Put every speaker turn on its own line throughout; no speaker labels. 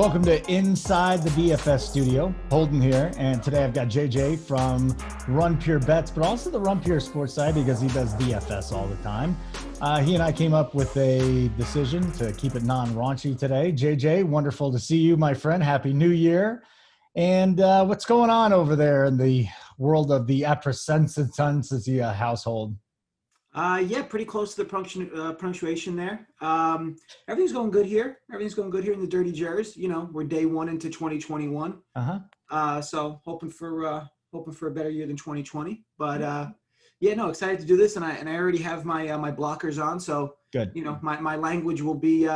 Welcome to Inside the DFS Studio. Holden here, and today I've got JJ from Run Pure Bets, but also the Run Pure Sports side because he does DFS all the time. He and I came up with a decision to keep it non-raunchy today. JJ, wonderful to see you, my friend. Happy New Year. And what's going on over there in the world of the Apricena household?
Yeah, pretty close to the punctuation there. Everything's going good here. Everything's going good here in the Dirty Jers. You know, we're day one into 2021. So hoping for a better year than 2020. But yeah, no, excited to do this, and I already have my blockers on. So good. You know, my language will be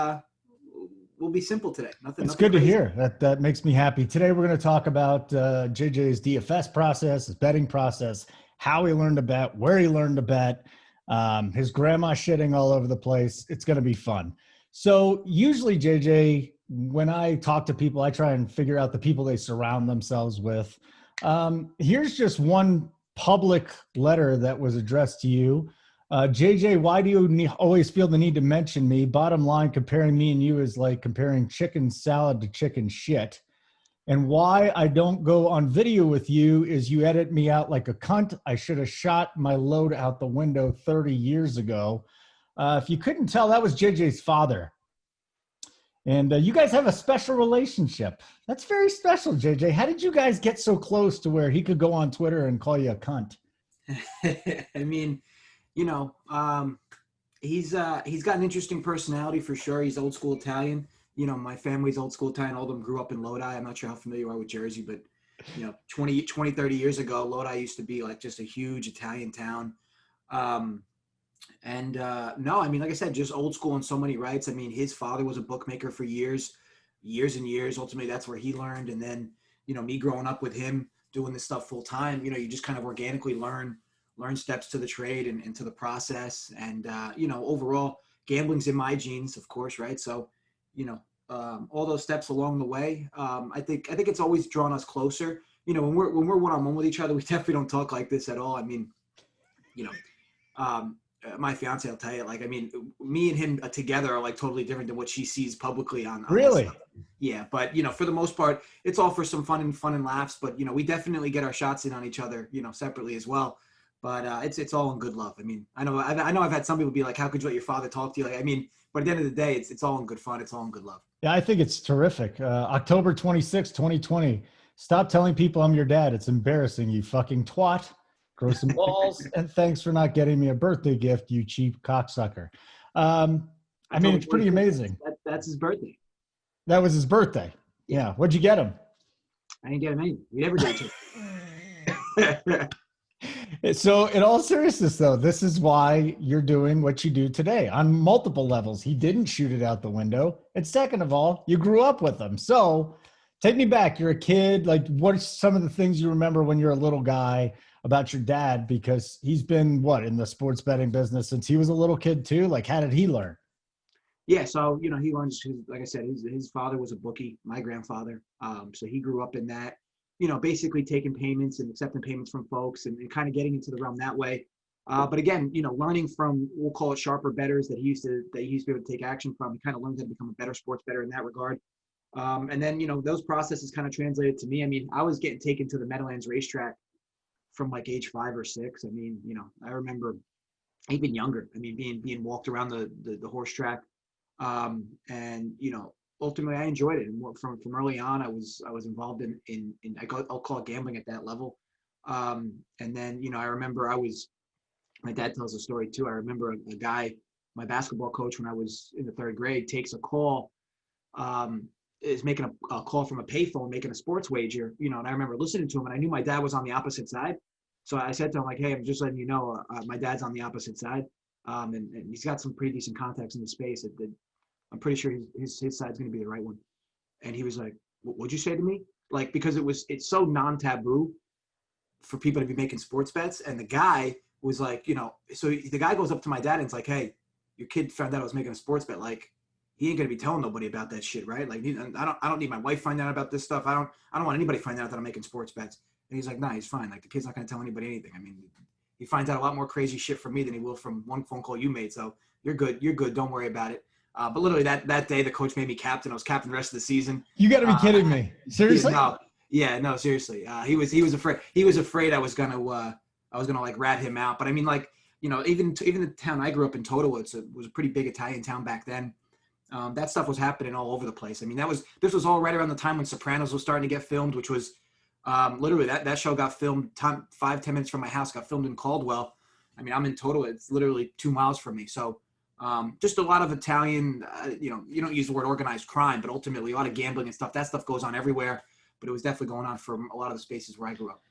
simple today. Nothing
good
crazy.
To hear. That makes me happy. Today we're going to talk about JJ's DFS process, his betting process, how he learned to bet, where he learned to bet. His grandma shitting all over the place. It's going to be fun. So usually, JJ, when I talk to people, I try and figure out the people they surround themselves with. Here's just one public letter that was addressed to you. JJ, why do you always feel the need to mention me? Bottom line, comparing me and you is like comparing chicken salad to chicken shit. And why I don't go on video with you is you edit me out like a cunt. I should have shot my load out the window 30 years ago. If you couldn't tell, that was JJ's father. And you guys have a special relationship. That's very special, JJ. How did you guys get so close to where he could go on Twitter and call you a cunt?
I mean, you know, he's got an interesting personality for sure. He's old school Italian. You know, my family's old school Italian. All of them grew up in Lodi. I'm not sure how familiar you are with Jersey, but, you know, 20, 30 years ago, Lodi used to be like just a huge Italian town. No, I mean, like I said, just old school in so many rights. I mean, his father was a bookmaker for years and years. Ultimately, that's where he learned. And then, you know, me growing up with him doing this stuff full time, you know, you just kind of organically learn steps to the trade and to the process. And, you know, overall, gambling's in my genes, of course, right? So, you know, all those steps along the way. I think it's always drawn us closer. You know, when we're one-on-one with each other, we definitely don't talk like this at all. I mean, you know, my fiance, I'll tell you, like, I mean, me and him together are like totally different than what she sees publicly on
really?
Yeah, but you know, for the most part, it's all for some fun and laughs. But you know, we definitely get our shots in on each other, you know, separately as well. But it's all in good love. I mean, I know I've had some people be like, "How could you let your father talk to you?" Like, I mean, but at the end of the day, it's all in good fun. It's all in good love.
Yeah, I think it's terrific. October 26, 2020. Stop telling people I'm your dad. It's embarrassing, you fucking twat. Grow some balls, and thanks for not getting me a birthday gift, you cheap cocksucker. I mean, it's pretty amazing.
That's his birthday.
That was his birthday. Yeah. What'd you get him?
I didn't get him anything. We never did.
So in all seriousness, though, this is why you're doing what you do today on multiple levels. He didn't shoot it out the window. And second of all, you grew up with him. So take me back. You're a kid. Like, what's some of the things you remember when you're a little guy about your dad? Because he's been, in the sports betting business since he was a little kid too? Like, how did he learn?
Yeah, so, you know, he learns, like I said, his father was a bookie, my grandfather. So he grew up in that. You know, basically taking payments and accepting payments from folks and kind of getting into the realm that way. But again, you know, learning from, we'll call it sharper bettors that he used to be able to take action from. He kind of learned how to become a better sports bettor in that regard. And then, you know, those processes kind of translated to me. I mean, I was getting taken to the Meadowlands racetrack from like age 5 or 6. I mean, you know, I remember even younger. I mean, being walked around the horse track. And, you know, ultimately I enjoyed it. And from early on, I was involved in I'll call it gambling at that level. And then, you know, I remember my dad tells a story too. I remember a guy, my basketball coach, when I was in the 3rd grade, takes a call, is making a call from a payphone, making a sports wager, you know, and I remember listening to him, and I knew my dad was on the opposite side. So I said to him, like, "Hey, I'm just letting you know, my dad's on the opposite side. And he's got some pretty decent contacts in the space that I'm pretty sure his side's going to be the right one." And he was like, "What'd you say to me?" Like, because it's so non-taboo for people to be making sports bets. And the guy was like, you know, so the guy goes up to my dad and it's like, "Hey, your kid found out I was making a sports bet. Like, he ain't going to be telling nobody about that shit, right? Like, I don't need my wife finding out about this stuff. I don't want anybody finding out that I'm making sports bets." And he's like, "Nah, he's fine. Like, the kid's not going to tell anybody anything. I mean, he finds out a lot more crazy shit from me than he will from one phone call you made. So you're good. Don't worry about it." But literally that day, the coach made me captain. I was captain the rest of the season.
You got to be kidding me. Seriously?
No, seriously. He was afraid. He was afraid I was gonna like rat him out. But I mean, like, you know, even the town I grew up in, Totowa, was a pretty big Italian town back then. That stuff was happening all over the place. I mean, this was all right around the time when Sopranos was starting to get filmed, which was literally that show got filmed 5-10 minutes from my house. Got filmed in Caldwell. I mean, I'm in Totowa. It's literally 2 miles from me. So just a lot of Italian. You know, you don't use the word organized crime, but ultimately a lot of gambling and stuff. That stuff goes on everywhere. But it was definitely going on for a lot of the spaces where I grew up.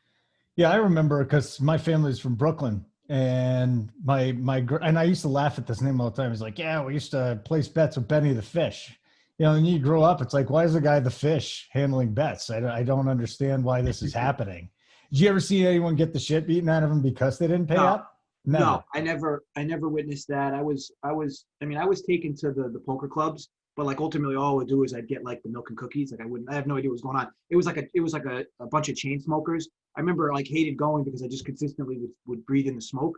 Yeah, I remember because my family's from Brooklyn, and and I used to laugh at this name all the time. He's like, yeah, we used to place bets with Benny the Fish. You know, and you grow up, it's like, why is the guy the fish handling bets? I don't understand why this is happening. Did you ever see anyone get the shit beaten out of them because they didn't pay up?
No, I never witnessed that. I was taken to the poker clubs, but like ultimately all I would do is I'd get like the milk and cookies. Like I have no idea what was going on. It was like a bunch of chain smokers. I remember like hated going because I just consistently would breathe in the smoke,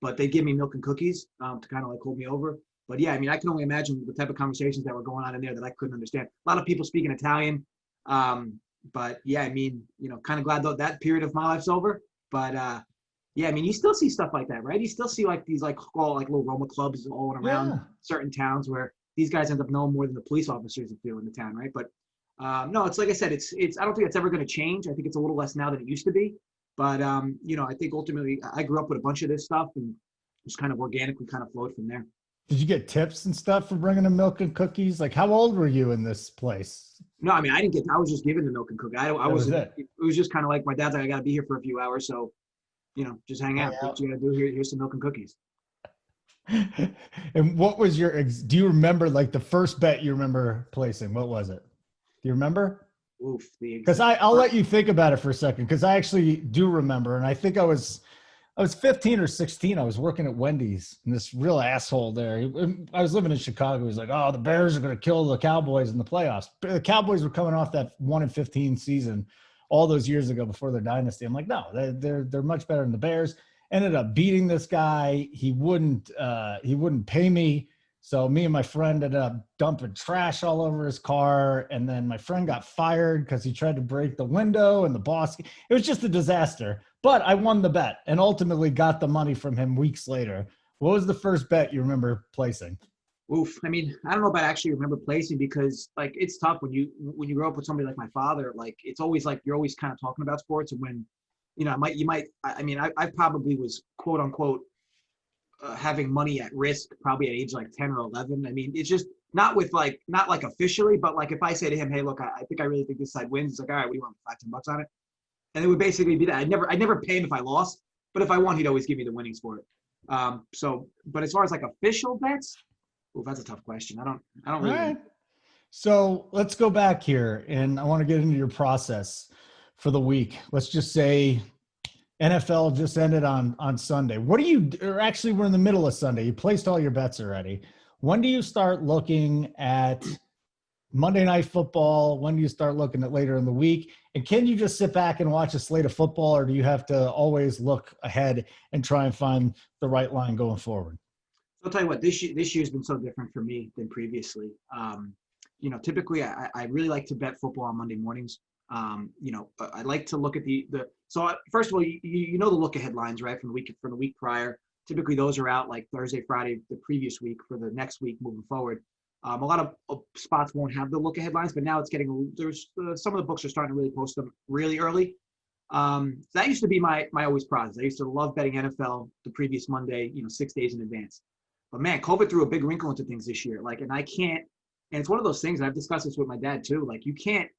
but they give me milk and cookies to kind of like hold me over. But yeah, I mean, I can only imagine the type of conversations that were going on in there that I couldn't understand. A lot of people speaking Italian. But yeah, I mean, you know, kind of glad that period of my life's over. But yeah, I mean, you still see stuff like that, right? You still see like these like little Roma clubs all around certain towns where these guys end up knowing more than the police officers do in the town, right? But no, it's like I said, it's I don't think it's ever going to change. I think it's a little less now than it used to be. But you know, I think ultimately I grew up with a bunch of this stuff and just kind of organically kind of flowed from there.
Did you get tips and stuff for bringing them milk and cookies? Like, how old were you in this place?
No, I mean, I was just given the milk and cookies. I wasn't. It was just kind of like my dad's like, I got to be here for a few hours, so you know, just hang out. What you got to do here? Here's some milk and cookies.
And what was do you remember like the first bet you remember placing? What was it? Do you remember?
Oof.
Because I'll let you think about it for a second, because I actually do remember, and I think I was 15 or 16. I was working at Wendy's, and this real asshole there. I was living in Chicago. He was like, "Oh, the Bears are going to kill the Cowboys in the playoffs." The Cowboys were coming off that 1-15 season all those years ago before their dynasty. I'm like, no, they're much better than the Bears. Ended up beating this guy. He wouldn't pay me. So me and my friend ended up dumping trash all over his car. And then my friend got fired because he tried to break the window, and the boss, it was just a disaster. But I won the bet and ultimately got the money from him weeks later. What was the first bet you remember placing?
Oof. I mean, I don't know about actually remember placing, because like it's tough when you grow up with somebody like my father. Like it's always like you're always kind of talking about sports, and when you know I probably was quote unquote having money at risk probably at age like 10 or 11. I mean, it's just not like officially, but like if I say to him, hey, look, I think I really think this side wins. It's like, all right, what do you want, $5-10 on it? And it would basically be that. I'd never pay him if I lost, but if I won, he'd always give me the winnings for it. But as far as like official bets, well, that's a tough question. I don't really. All right.
So let's go back here, and I want to get into your process for the week. Let's just say NFL just ended on Sunday. Or actually we're in the middle of Sunday. You placed all your bets already. When do you start looking at Monday Night Football? When do you start looking at later in the week? And can you just sit back and watch a slate of football, or do you have to always look ahead and try and find the right line going forward?
I'll tell you what, this year's been so different for me than previously. You know, typically I really like to bet football on Monday mornings. You know, I like to look at so first of all, you know the look ahead lines, right? From the week prior. Typically those are out like Thursday, Friday, the previous week for the next week moving forward. A lot of spots won't have the look ahead lines, but now it's there's some of the books are starting to really post them really early. That used to be my always process. I used to love betting NFL the previous Monday, 6 days in advance. But man, COVID threw a big wrinkle into things this year. Like, and I can't, and it's one of those things, and I've discussed this with my dad too. Like, you can't,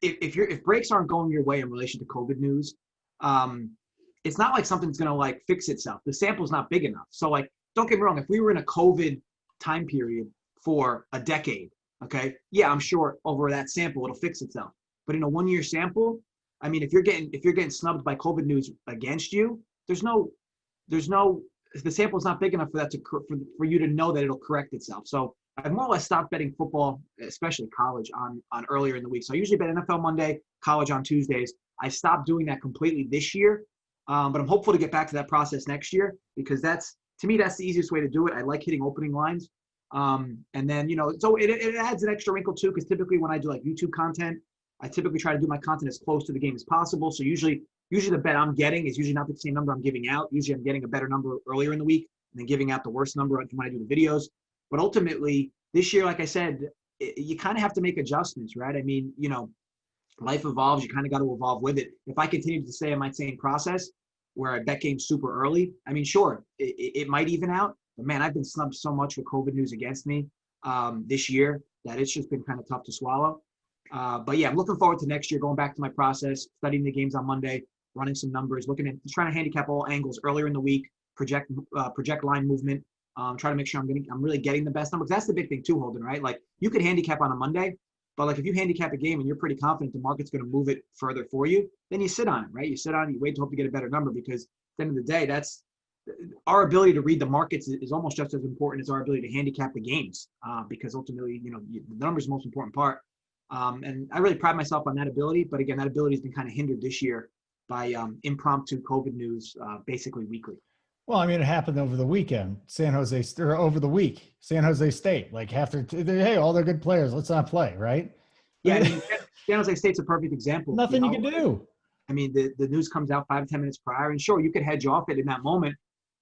if breaks aren't going your way in relation to COVID news, it's not like something's going to like fix itself. The sample's not big enough. So like, don't get me wrong. If we were in a COVID time period for a decade, okay, yeah, I'm sure over that sample, it'll fix itself. But in a 1 year sample, I mean, if you're getting snubbed by COVID news against you, the sample's not big enough for that for you to know that it'll correct itself. So I've more or less stopped betting football, especially college, on earlier in the week. So I usually bet NFL Monday, college on Tuesdays. I stopped doing that completely this year, but I'm hopeful to get back to that process next year, because to me that's the easiest way to do it. I like hitting opening lines. And then, so it adds an extra wrinkle too, because typically when I do like YouTube content, I typically try to do my content as close to the game as possible. So usually the bet I'm getting is usually not the same number I'm giving out. Usually I'm getting a better number earlier in the week and then giving out the worst number when I do the videos. But ultimately this year, like I said, you kind of have to make adjustments, right? I mean, life evolves. You kind of got to evolve with it. If I continue to stay in my same process where I bet games super early, I mean, sure, it might even out. But man, I've been snubbed so much with COVID news against me this year that it's just been kind of tough to swallow. But yeah, I'm looking forward to next year, going back to my process, studying the games on Monday, running some numbers, trying to handicap all angles earlier in the week, project line movement, try to make sure I'm really getting the best numbers. That's the big thing too, Holden, right? Like you could handicap on a Monday, but like if you handicap a game and you're pretty confident the market's going to move it further for you, then you sit on it, right? You sit on it, you wait to hope to get a better number, because at the end of the day, that's our ability to read the markets is almost just as important as our ability to handicap the games, because ultimately, the number is the most important part. And I really pride myself on that ability. But again, that ability has been kind of hindered this year by impromptu COVID news, basically weekly.
Well, I mean, it happened over the weekend. Over the week, San Jose State, like hey, all their good players, let's not play, right?
Yeah, I mean, San Jose State's a perfect example.
Nothing you can do.
I mean, the news comes out 5 to 10 minutes prior, and sure, you could hedge off it in that moment,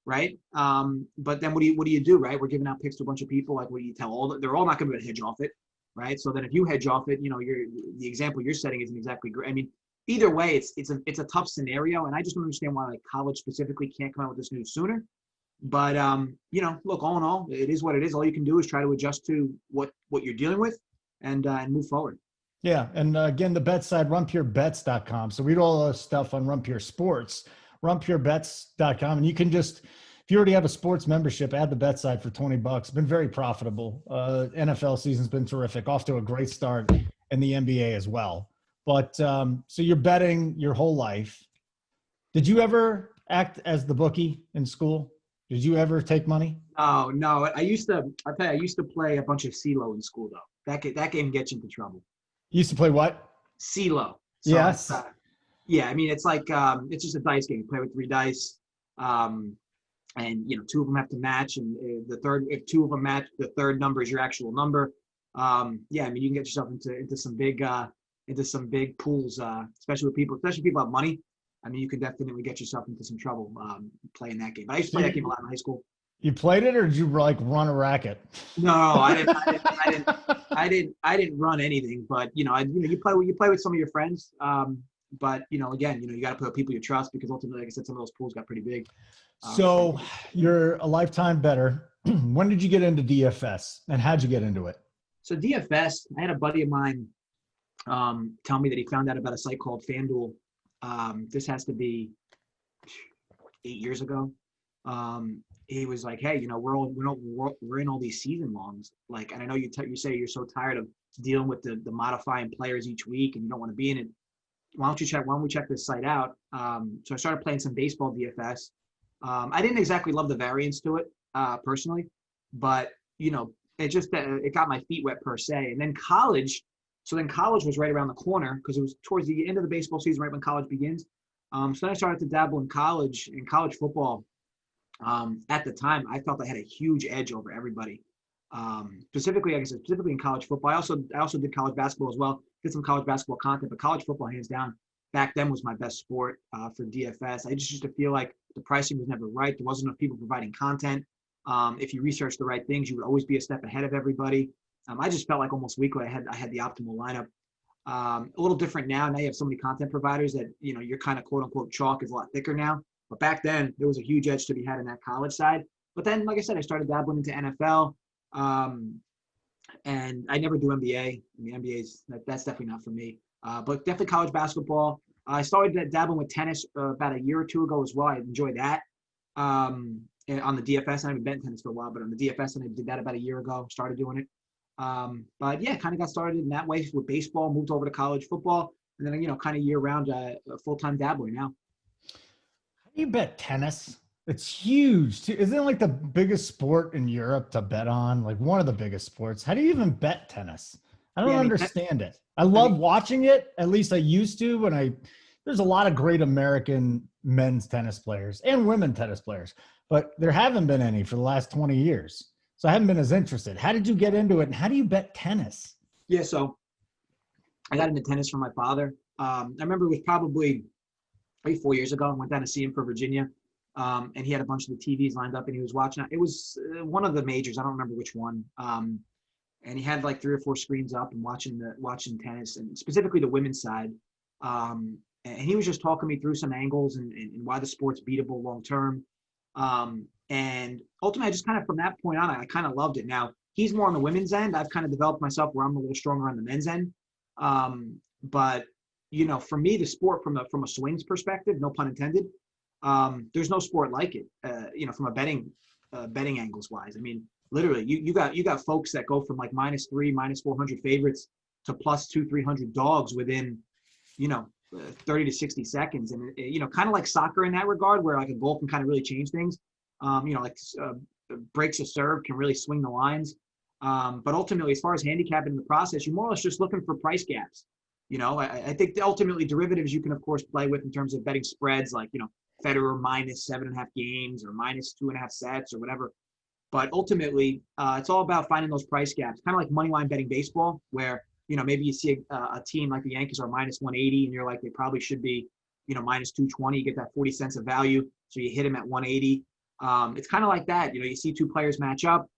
right? But then what do you do, right? We're giving out picks to a bunch of people. Like, what do you tell they're all not going to be able to hedge off it, right? So then if you hedge off it, the example you're setting isn't exactly great. I mean, either way, it's a tough scenario, and I just don't understand why like college specifically can't come out with this news sooner. But look, all in all, it is what it is. All you can do is try to adjust to what you're dealing with, and move forward.
Yeah, and again, the bet side, runpurebets.com. So read all the stuff on Run Pure Sports, runpurebets.com, and you can just, if you already have a sports membership, add the bet side for $20. Been very profitable. NFL season's been terrific. Off to a great start, in the NBA as well. But so you're betting your whole life. Did you ever act as the bookie in school? Did you ever take money?
Oh no, I used to play a bunch of CeeLo in school though. That game gets you into trouble.
You used to play what?
CeeLo. So
yes.
Yeah, I mean it's like it's just a dice game. You play with 3 dice, and 2 of them have to match, and if 2 of them match, the third number is your actual number. Yeah, I mean you can get yourself into some big pools, especially people have money. I mean, you can definitely get yourself into some trouble playing that game. But I used to play that game a lot in high school.
You played it, or did you like run a racket?
No, I didn't run anything. But you play with some of your friends. But again, you got to play with people you trust, because ultimately, like I said, some of those pools got pretty big.
So you're a lifetime bettor. When did you get into DFS, and how'd you get into it?
So DFS, I had a buddy of mine tell me that he found out about a site called FanDuel. This has to be 8 years ago. He was like, "Hey, we're in all these season longs. Like, and I know you say you're so tired of dealing with the modifying players each week, and you don't want to be in it. Why don't we check this site out?" So I started playing some baseball DFS. I didn't exactly love the variance to it personally, but it got my feet wet per se. And then college. So then college was right around the corner, because it was towards the end of the baseball season, right when college begins. So then I started to dabble in college football. At the time, I felt I had a huge edge over everybody. Specifically in college football. I also did college basketball as well. Did some college basketball content, but college football, hands down, back then was my best sport for DFS. I just used to feel like the pricing was never right. There wasn't enough people providing content. If you researched the right things, you would always be a step ahead of everybody. I just felt like almost weekly I had the optimal lineup. A little different now. Now you have so many content providers that your kind of quote unquote chalk is a lot thicker now. But back then there was a huge edge to be had in that college side. But then, like I said, I started dabbling into NFL, and I never do NBA. I mean, that's definitely not for me. But definitely college basketball. I started dabbling with tennis about a year or 2 ago as well. I enjoyed that. On the DFS, I haven't been in tennis for a while, but on the DFS, and I did that about a year ago. Started doing it. But yeah, kind of got started in that way with baseball, moved over to college football, and then, kind of year round, a full-time dabbler now.
How do you bet tennis? It's huge. Isn't it like the biggest sport in Europe to bet on? Like one of the biggest sports. How do you even bet tennis? I don't understand it. I love watching it. At least I used to there's a lot of great American men's tennis players and women tennis players, but there haven't been any for the last 20 years. So I haven't been as interested. How did you get into it, and how do you bet tennis?
Yeah, so I got into tennis from my father. I remember it was probably 4 years ago. I went down to see him for Virginia, and he had a bunch of the TVs lined up, and he was watching. It was one of the majors. I don't remember which one. And he had like 3 or 4 screens up and watching tennis, and specifically the women's side. And he was just talking me through some angles and why the sport's beatable long term. And ultimately, I just kind of from that point on, I kind of loved it. Now he's more on the women's end. I've kind of developed myself where I'm a little stronger on the men's end. But for me, the sport from a swings perspective, no pun intended, there's no sport like it. From a betting angles wise. I mean, literally, you got folks that go from like -3, -400 favorites to +200-300 dogs within 30 to 60 seconds, and kind of like soccer in that regard, where like a goal can kind of really change things. Breaks a serve can really swing the lines. But ultimately, as far as handicapping in the process, you're more or less just looking for price gaps. I think ultimately derivatives you can of course play with in terms of betting spreads, like Federer -7.5 games or -2.5 sets or whatever. But ultimately, it's all about finding those price gaps, kind of like money line betting baseball, where maybe you see a team like the Yankees are -180, and you're like, they probably should be -220. You get that 40 cents of value, so you hit them at 180. It's kind of like that. You see 2 players match up,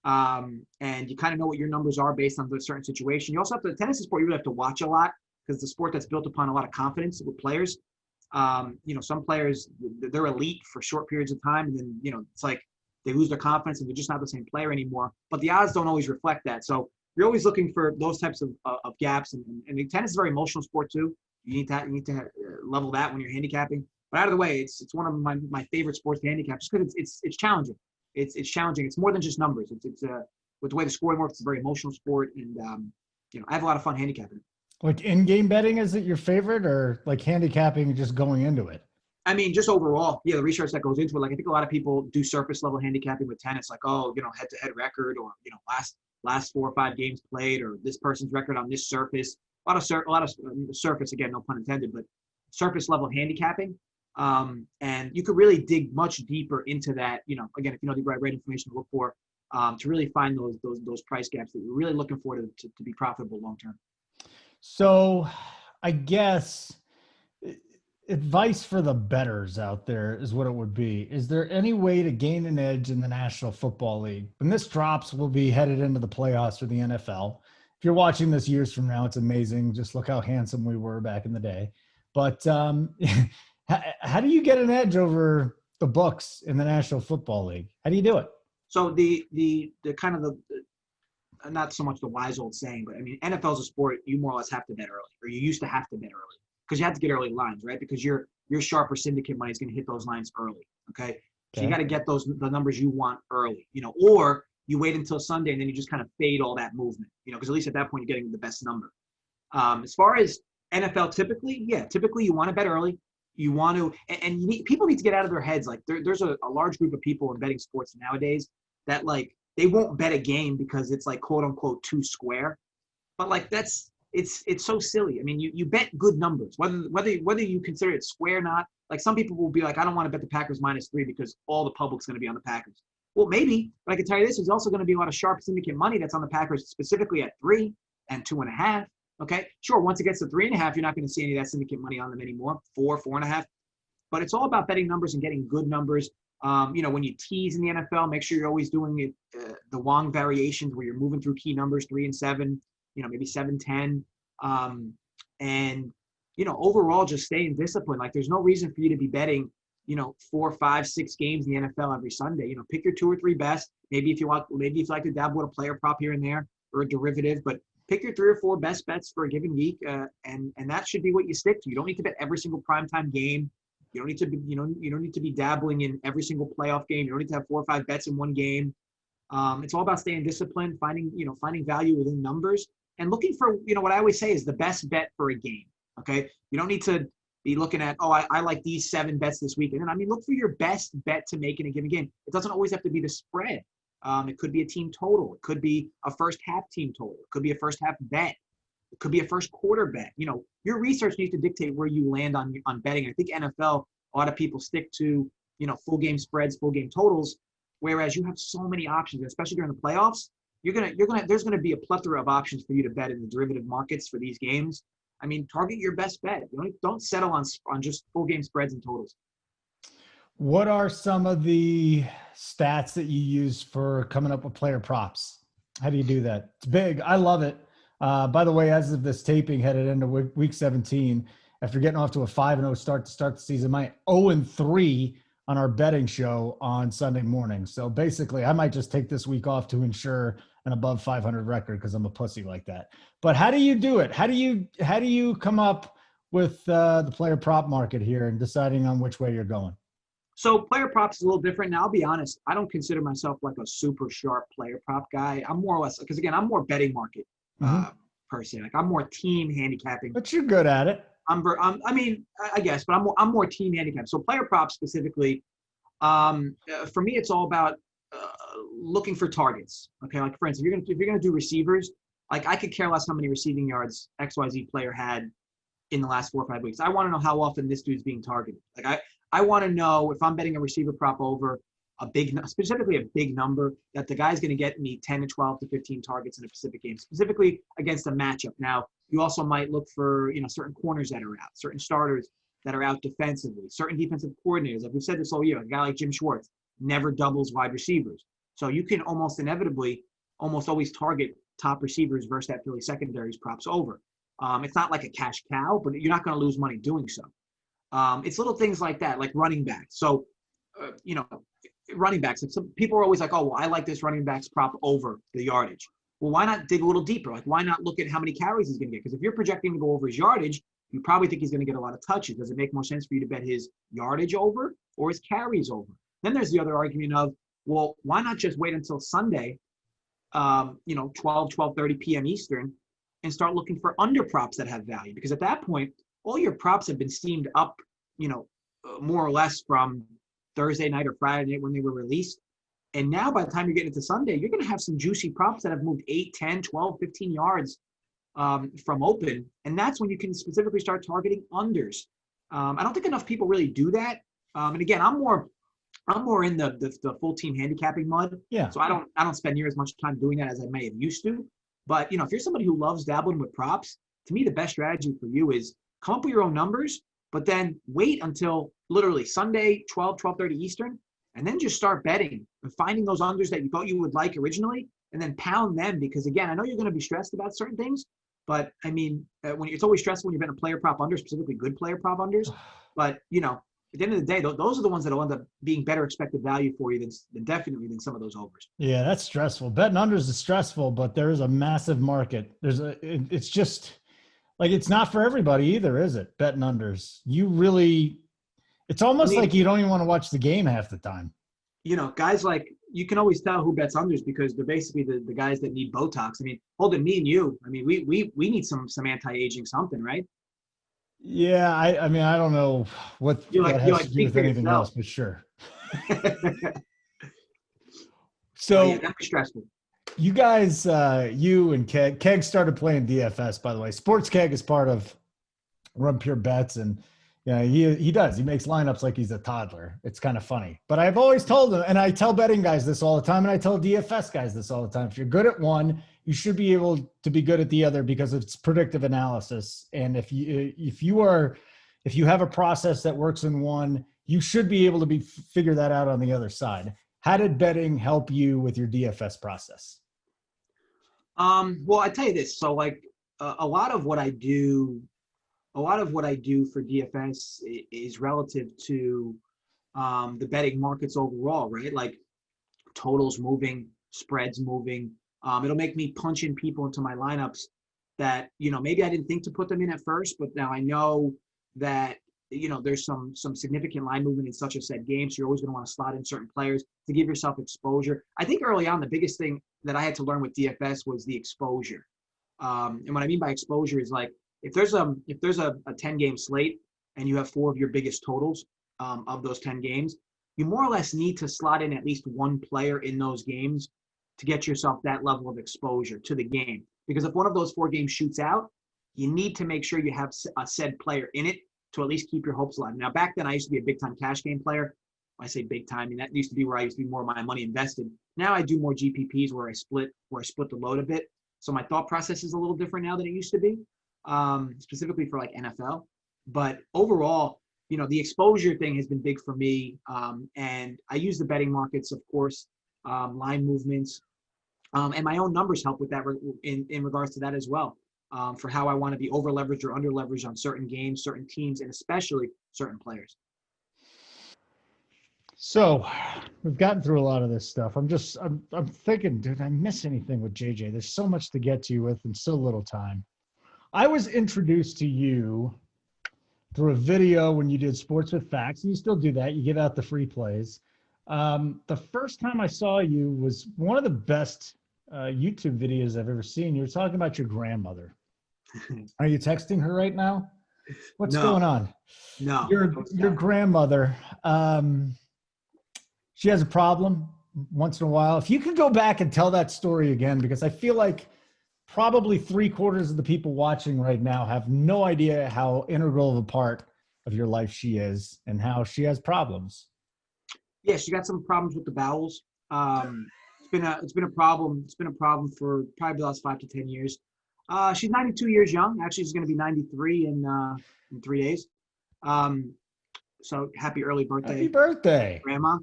and you kind of know what your numbers are based on the certain situation. You also have to, the tennis sport, you really have to watch a lot, because it's a sport that's built upon a lot of confidence with players. Some players, they're elite for short periods of time, and then it's like they lose their confidence and they're just not the same player anymore. But the odds don't always reflect that. So you're always looking for those types of gaps. And tennis is a very emotional sport too. You need to level that when you're handicapping. But out of the way, it's one of my favorite sports to handicap, just because it's challenging. It's challenging. It's more than just numbers. It's with the way the scoring works, it's a very emotional sport, and I have a lot of fun handicapping.
Like in-game betting, is it your favorite, or like handicapping and just going into it?
I mean, just overall, the research that goes into it. Like, I think a lot of people do surface level handicapping with tennis, like, head-to-head record, or last 4 or 5 games played, or this person's record on this surface. A lot of surface, again, no pun intended, but surface level handicapping. And you could really dig much deeper into that. Again, if you know the right information to look for, to really find those price gaps that you're really looking for to be profitable long term.
So, I guess advice for the bettors out there is what it would be. Is there any way to gain an edge in the National Football League? When this drops, we'll be headed into the playoffs for the NFL. If you're watching this years from now, it's amazing. Just look how handsome we were back in the day. But how do you get an edge over the books in the National Football League? How do you do it?
So the kind of the not so much the wise old saying, but I mean, NFL is a sport you more or less have to bet early, or you used to have to bet early, because you have to get early lines, right? Because your sharper syndicate money is going to hit those lines early. Okay. So you got to get the numbers you want early, or you wait until Sunday and then you just kind of fade all that movement, because at least at that point you're getting the best number. As far as NFL, typically you want to bet early. You want to, and people need to get out of their heads. Like there's a large group of people in betting sports nowadays that like, they won't bet a game because it's like quote unquote too square. But like it's so silly. I mean, you bet good numbers, whether you consider it square or not. Like, some people will be like, I don't want to bet the Packers -3 because all the public's going to be on the Packers. Well, maybe, but I can tell you this, there's also going to be a lot of sharp syndicate money that's on the Packers, specifically at 3 and 2.5. Okay, sure. Once it gets to 3.5, you're not going to see any of that syndicate money on them anymore. 4, 4.5. But it's all about betting numbers and getting good numbers. When you tease in the NFL, make sure you're always doing it, the Wong variations where you're moving through key numbers, 3 and 7, maybe 7, 10. And overall, just staying disciplined. Like, there's no reason for you to be betting, 4, 5, 6 games in the NFL every Sunday. Pick your 2 or 3 best. Maybe if you like to dabble with a player prop here and there, or a derivative, but pick your 3 or 4 best bets for a given week, and that should be what you stick to. You don't need to bet every single primetime game. You don't need to be, you don't need to be dabbling in every single playoff game. You don't need to have 4 or 5 bets in one game. It's all about staying disciplined, finding value within numbers, and looking for, what I always say is the best bet for a game. Okay. You don't need to be looking at, I like these 7 bets this week. And then, look for your best bet to make in a given game. It doesn't always have to be the spread. It could be a team total. It could be a first half team total. It could be a first half bet. It could be a first quarter bet. Your research needs to dictate where you land on betting. I think NFL, a lot of people stick to, full game spreads, full game totals. Whereas you have so many options, especially during the playoffs. There's gonna be a plethora of options for you to bet in the derivative markets for these games. I mean, target your best bet. Don't settle on just full game spreads and totals.
What are some of the stats that you use for coming up with player props? How do you do that? It's big. I love it. By the way, as of this taping, headed into week 17, after getting off to a 5-0 start to start the season, my 0-3 on our betting show on Sunday morning. So basically, I might just take this week off to ensure an above 500 record because I'm a pussy like that. But how do you do it? How do you come up with the player prop market here and deciding on which way you're going?
So player props is a little different. Now, I'll be honest, I don't consider myself like a super sharp player prop guy. I'm more or less, because again, I'm more betting market person. Like I'm more team handicapping.
But you're good at it.
I guess, but I'm more team handicap. So player props specifically, for me, it's all about looking for targets. Okay, like for instance, if you're gonna do receivers, like I could care less how many receiving yards XYZ player had in the last 4 or 5 weeks. I want to know how often this dude's being targeted. Like I want to know if I'm betting a receiver prop over specifically a big number, that the guy's going to get me 10 to 12 to 15 targets in a specific game, specifically against a matchup. Now, you also might look for, certain corners that are out, certain starters that are out defensively, certain defensive coordinators. Like we've said this all year, a guy like Jim Schwartz never doubles wide receivers. So you can almost inevitably almost always target top receivers versus that Philly secondary's props over. It's not like a cash cow, but you're not going to lose money doing so. It's little things like that, like running backs. So, running backs. Like some people are always like, oh, well, I like this running back's prop over the yardage. Well, why not dig a little deeper? Like, why not look at how many carries he's going to get? Because if you're projecting to go over his yardage, you probably think he's going to get a lot of touches. Does it make more sense for you to bet his yardage over or his carries over? Then there's the other argument of, well, why not just wait until Sunday, 12:30 p.m. Eastern, and start looking for under props that have value? Because at that point, all your props have been steamed up, more or less from Thursday night or Friday night when they were released. And now by the time you're getting into Sunday, you're going to have some juicy props that have moved 8, 10, 12, 15 yards from open. And that's when you can specifically start targeting unders. I don't think enough people really do that. And again, I'm more in the full team handicapping mud.
Yeah.
So I don't spend near as much time doing that as I may have used to. But, if you're somebody who loves dabbling with props, to me, the best strategy for you is come up with your own numbers, but then wait until literally Sunday, 12:30 Eastern, and then just start betting and finding those unders that you thought you would like originally, and then pound them. Because again, I know you're going to be stressed about certain things, but I mean, it's always stressful when you're betting a player prop under, specifically good player prop unders. But at the end of the day, those are the ones that will end up being better expected value for you than some of those overs.
Yeah, that's stressful. Betting unders is stressful, but there is a massive market. It's just like, it's not for everybody either, is it? Betting unders. It's almost like you don't even want to watch the game half the time.
Guys like, you can always tell who bets unders because they're basically the guys that need Botox. I mean, Holden, me and you, I mean, we need some anti-aging something, right?
Yeah, I mean, I don't know what that has to do with anything else, but sure. So
yeah, that'd be stressful.
You guys, you and Keg started playing DFS, by the way. Sports Keg is part of Run Pure Bets, and he does. He makes lineups like he's a toddler. It's kind of funny. But I've always told him, and I tell betting guys this all the time, and I tell DFS guys this all the time. If you're good at one, you should be able to be good at the other because it's predictive analysis. And if you have a process that works in one, you should be able to figure that out on the other side. How did betting help you with your DFS process?
Well, I tell you this. So like a lot of what I do for DFS is relative to the betting markets overall, right? Like totals moving, spreads moving. It'll make me punch in people into my lineups that, maybe I didn't think to put them in at first, but now I know that, there's some significant line movement in such a set game. So you're always going to want to slot in certain players to give yourself exposure. I think early on, the biggest thing that I had to learn with DFS was the exposure. And what I mean by exposure is like, if there's a 10-game slate and you have 4 of your biggest totals of those 10 games, you more or less need to slot in at least one player in those games to get yourself that level of exposure to the game. Because if one of those 4 games shoots out, you need to make sure you have a said player in it to at least keep your hopes alive. Now, back then, I used to be a big-time cash game player. I say big time. I mean, that used to be where I used to be more of my money invested. Now I do more GPPs where I split the load a bit. So my thought process is a little different now than it used to be, specifically for like NFL. But overall, the exposure thing has been big for me. And I use the betting markets, of course, line movements, and my own numbers help with that in regards to that as well, for how I want to be over leveraged or under leveraged on certain games, certain teams, and especially certain players.
So we've gotten through a lot of this stuff. I'm thinking, did I miss anything with JJ? There's so much to get to you with and so little time. I was introduced to you through a video when you did Sports with Facts, and you still do that. You give out the free plays. The first time I saw you was one of the best YouTube videos I've ever seen. You were talking about your grandmother. Are you texting her right now? What's going on?
No.
Your grandmother, she has a problem once in a while. If you could go back and tell that story again, because I feel like probably 3/4 of the people watching right now have no idea how integral of a part of your life she is and how she has problems.
Yeah, she got some problems with the bowels. It's been a problem. It's been a problem for probably the last 5 to 10 years. She's 92 years young. Actually, she's going to be 93 in 3 days. So happy early birthday.
Happy birthday,
Grandma.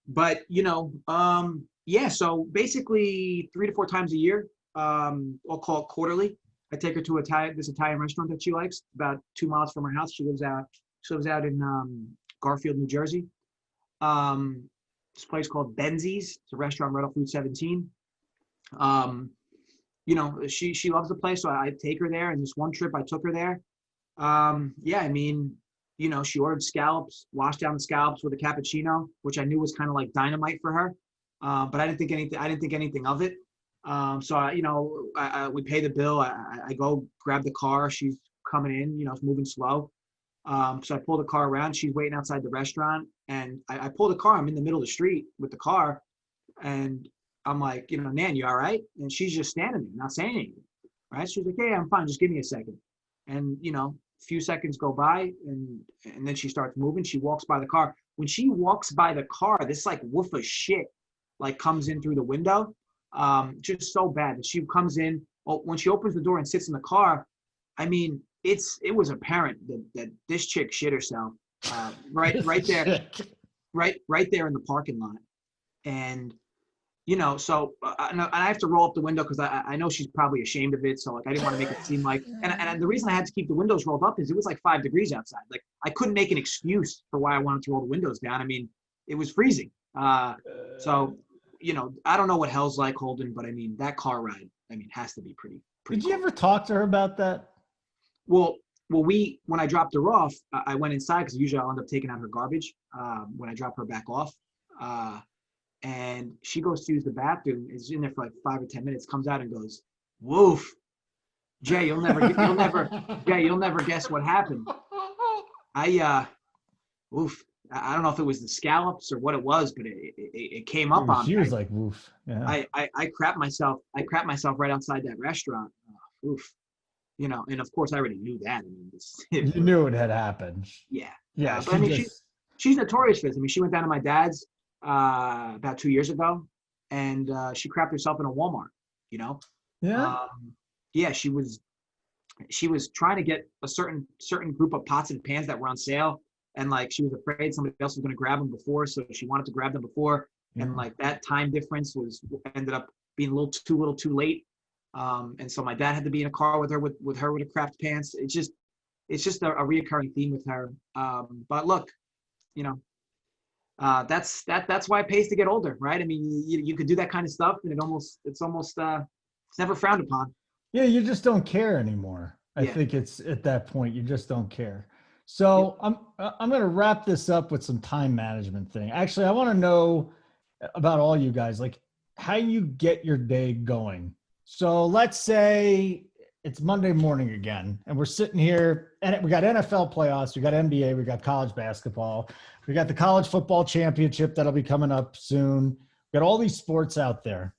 But yeah, so basically 3 to 4 times a year, I'll call it quarterly. I take her to this Italian restaurant that she likes, about 2 miles from her house. She lives out in Garfield, New Jersey. This place called Benzi's. It's a restaurant right off Route 17. She loves the place, so I take her there. And this one trip I took her there. Yeah, I mean, she ordered scallops, washed down the scallops with a cappuccino, which I knew was kind of like dynamite for her. But I didn't think anything of it. So we pay the bill. I go grab the car. She's coming in, it's moving slow. So I pull the car around. She's waiting outside the restaurant, and I pull the car. I'm in the middle of the street with the car, and I'm like, Nan, you all right? And she's just standing there, not saying anything. Right? She's like, hey, I'm fine. Just give me a second. And a few seconds go by, and then she starts moving. She walks by the car. When she walks by the car, this like woof of shit like comes in through the window. Just so bad that she comes in. Well, when she opens the door and sits in the car, I mean, it was apparent that this chick shit herself right there, right there in the parking lot. And so I have to roll up the window because I know she's probably ashamed of it. So like I didn't want to make it seem like, and the reason I had to keep the windows rolled up is it was like 5 degrees outside. Like I couldn't make an excuse for why I wanted to roll the windows down. I mean, it was freezing. So I don't know what hell's like, Holden, but I mean that car ride, has to be pretty.
Did you ever talk to her about that?
Well, when I dropped her off, I went inside because usually I'll end up taking out her garbage when I drop her back off. And she goes to use the bathroom, is in there for like 5 or 10 minutes, comes out and goes, woof. Jay, you'll never guess what happened. Woof. I don't know if it was the scallops or what it was, but it came up on me.
She was like, woof. Yeah.
I crapped myself right outside that restaurant. Woof. And of course I already knew that.
You knew it had happened.
Yeah.
Yeah.
But she's notorious for this. She went down to my dad's about 2 years ago, and she crapped herself in a Walmart.
Yeah.
Yeah. She was trying to get a certain group of pots and pans that were on sale, and like she was afraid somebody else was going to grab them before, so she wanted to grab them before, and like that time difference ended up being a little too late. And so my dad had to be in a car with her with her crapped pants. It's just a reoccurring theme with her. But look, that's why it pays to get older, right? I mean, you could do that kind of stuff, and it's never frowned upon.
Yeah, you just don't care anymore. I think it's at that point you just don't care. So I'm going to wrap this up with some time management thing. Actually, I want to know about all you guys, like how you get your day going. So let's say it's Monday morning again, and we're sitting here, and we got NFL playoffs, we got NBA, we got college basketball, we got the college football championship that'll be coming up soon. We got all these sports out there.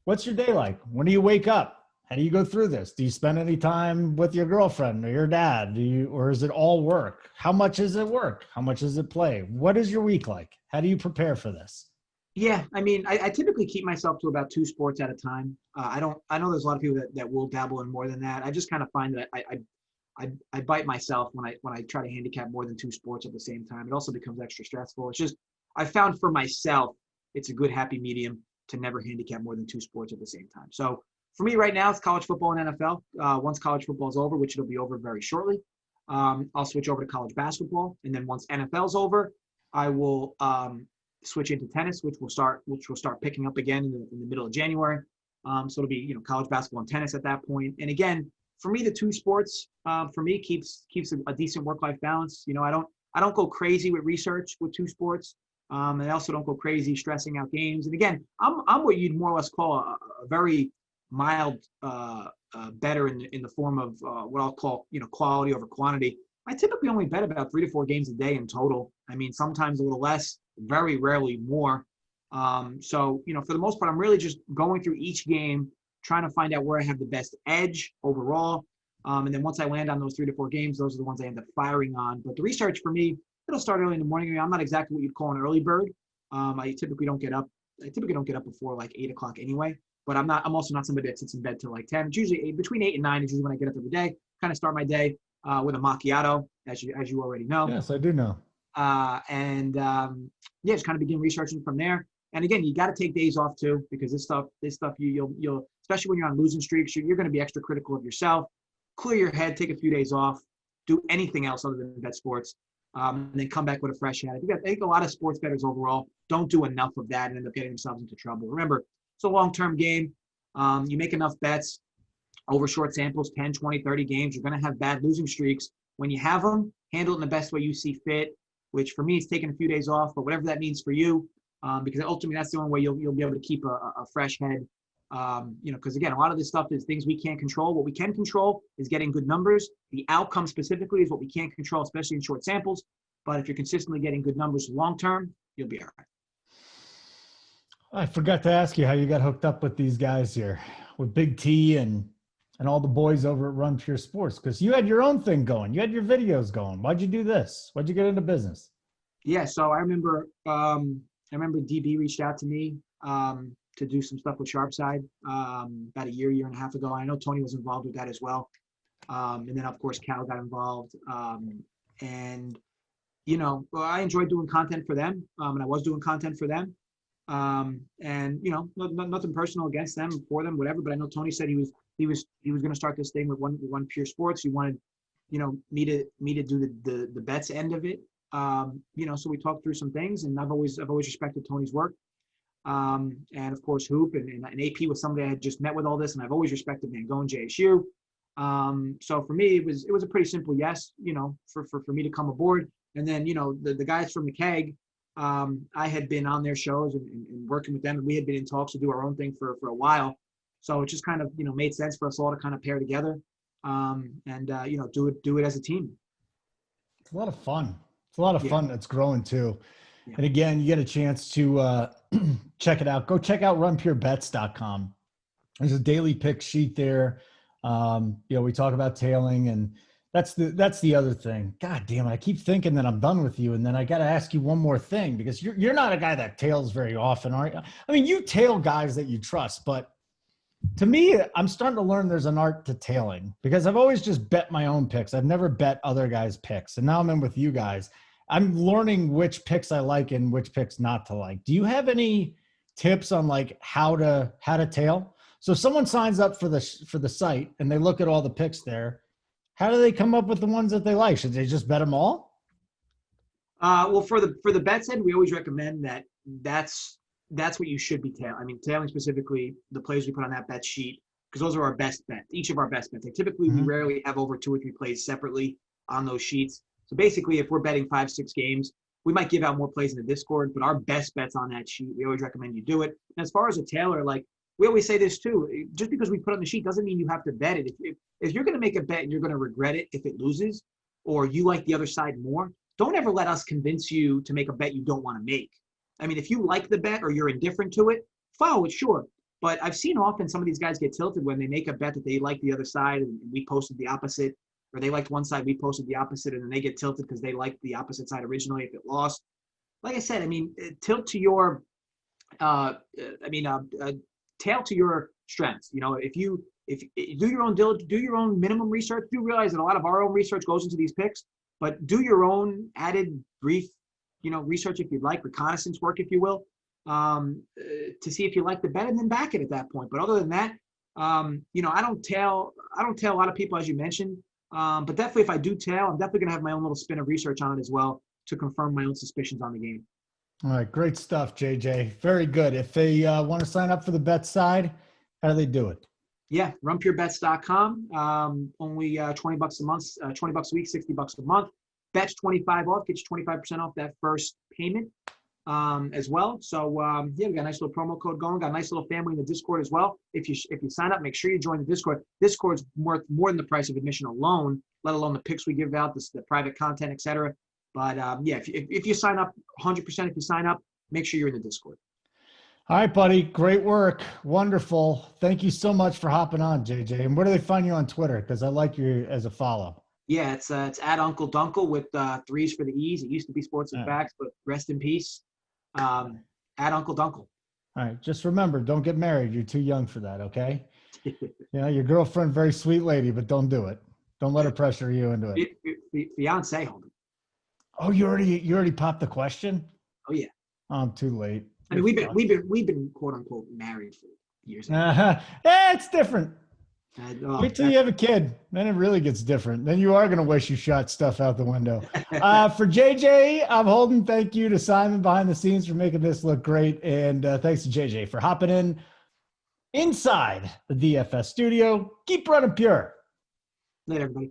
What's your day like? When do you wake up? How do you go through this? Do you spend any time with your girlfriend or your dad? Or is it all work? How much is it work? How much is it play? What is your week like? How do you prepare for this?
Yeah, I mean, I typically keep myself to about 2 sports at a time. I don't. I know there's a lot of people that will dabble in more than that. I just kind of find that I bite myself when I try to handicap more than 2 sports at the same time. It also becomes extra stressful. It's just I found for myself it's a good happy medium to never handicap more than 2 sports at the same time. So for me right now, it's college football and NFL. Once college football is over, which it'll be over very shortly, I'll switch over to college basketball, and then once NFL's over, I will switch into tennis, which will start picking up again in the middle of January. So it'll be college basketball and tennis at that point. And again, for me, the 2 sports for me keeps a decent work-life balance. I don't go crazy with research with 2 sports. And I also don't go crazy stressing out games. And again, I'm what you'd more or less call a very mild better in the form of what I'll call quality over quantity. I typically only bet about 3 to 4 games a day in total. I mean, sometimes a little less, very rarely more. So for the most part, I'm really just going through each game, trying to find out where I have the best edge overall. And then once I land on those 3 to 4 games, those are the ones I end up firing on. But the research for me, it'll start early in the morning. I'm not exactly what you'd call an early bird. I typically don't get up before like 8 o'clock anyway. But I'm also not somebody that sits in bed till like 10. It's usually between 8 and 9 is usually when I get up every day. Kind of start my day with a macchiato, as you already know.
Yes, I do know.
Just kind of begin researching from there. And again, you got to take days off too, because this stuff you'll especially when you're on losing streaks, you're going to be extra critical of yourself. Clear your head, take a few days off, do anything else other than bet sports, and then come back with a fresh head. I think a lot of sports bettors overall don't do enough of that and end up getting themselves into trouble. Remember, it's a long-term game. You make enough bets over short samples, 10, 20, 30 games, you're going to have bad losing streaks. When you have them, handle it in the best way you see fit, which for me is taking a few days off, but whatever that means for you, because ultimately that's the only way you'll be able to keep a fresh head. Because again, a lot of this stuff is things we can't control. What we can control is getting good numbers. The outcome specifically is what we can't control, especially in short samples. But if you're consistently getting good numbers long-term, you'll be all right.
I forgot to ask you how you got hooked up with these guys here, with BigT and all the boys over at Run Pure Sports, because you had your own thing going. You had your videos going. Why'd you do this? Why'd you get into business?
Yeah, so I remember DB reached out to me to do some stuff with Sharpside about a year and a half ago. I know Tony was involved with that as well. And then, of course, Cal got involved. I enjoyed doing content for them, and I was doing content for them. Nothing personal against them, for them, whatever. But I know Tony said he was going to start this thing with one Pure Sports. He wanted, me to do the bets end of it. So we talked through some things, and I've always respected Tony's work. And of course, Hoop and AP was somebody I had just met with all this, and I've always respected Mangone, JSU. So for me, it was a pretty simple yes, for me to come aboard. And then, the guys from the Keg, I had been on their shows and working with them, and we had been in talks to do our own thing for a while. So it just kind of, made sense for us all to kind of pair together, do it as a team.
It's a lot of fun. It's a lot of fun that's growing too.
Yeah.
And again, you get a chance to check it out. Go check out runpurebets.com. There's a daily pick sheet there. We talk about tailing, and that's the other thing. God damn it. I keep thinking that I'm done with you. And then I got to ask you one more thing, because you're not a guy that tails very often, are you? I mean, you tail guys that you trust, but to me, I'm starting to learn there's an art to tailing, because I've always just bet my own picks. I've never bet other guys' picks. And now I'm in with you guys. I'm learning which picks I like and which picks not to like. Do you have any tips on like how to tail? So if someone signs up for the site and they look at all the picks there, how do they come up with the ones that they like? Should they just bet them all?
Well, for the bets end, we always recommend that's what you should be tailing. I mean, tailing specifically the plays we put on that bet sheet, because those are our best bets, each of our best bets. Like typically, we rarely have over 2 or 3 plays separately on those sheets. So basically, if we're betting 5-6 games, we might give out more plays in the Discord, but our best bets on that sheet, we always recommend you do it. And as far as a tailer, like we always say this too, just because we put on the sheet doesn't mean you have to bet it. If you're going to make a bet and you're going to regret it if it loses, or you like the other side more, don't ever let us convince you to make a bet you don't want to make. I mean, if you like the bet or you're indifferent to it, follow it, sure. But I've seen often some of these guys get tilted when they make a bet that they like the other side and we posted the opposite, or they liked one side, we posted the opposite, and then they get tilted because they liked the opposite side originally if it lost. Like I said, I mean, tilt to your, tail to your strengths. You know, if you do your own diligence, do your own minimum research. Do realize that a lot of our own research goes into these picks, but do your own added brief, research if you'd like, reconnaissance work if you will, to see if you like the bet and then back it at that point. But other than that, I don't tail a lot of people as you mentioned, but definitely if I do tail, I'm definitely gonna have my own little spin of research on it as well to confirm my own suspicions on the game.
All right, great stuff, JJ. Very good. If they want to sign up for the bet side, how do they do it?
Yeah, runpurebets.com. Only $20 a month, $20 a week, $60 a month. Bets 25 off, gets you 25% off that first payment as well. So we got a nice little promo code going. Got a nice little family in the Discord as well. If you sign up, make sure you join the Discord. Discord's worth more than the price of admission alone, let alone the picks we give out, the private content, etc. But if you sign up, 100%, if you sign up, make sure you're in the Discord.
All right, buddy. Great work. Wonderful. Thank you so much for hopping on, JJ. And where do they find you on Twitter? Because I like you as a follow.
Yeah, it's at Uncle Dunkle with 3s for the E's. It used to be Sports and Facts, but rest in peace. At Uncle Dunkle. All
right. Just remember, don't get married. You're too young for that, okay? Your girlfriend, very sweet lady, but don't do it. Don't let her pressure you into it.
Fiance, Holden.
Oh, you already popped the question?
Oh yeah.
I'm too late.
I mean, we've been quote unquote married for years.
Yeah, it's different. Wait till you have a kid, then it really gets different. Then you are going to wish you shot stuff out the window. For JJ, I'm Holden. Thank you to Simon behind the scenes for making this look great, and thanks to JJ for hopping in inside the DFS studio. Keep running pure.
Later, everybody.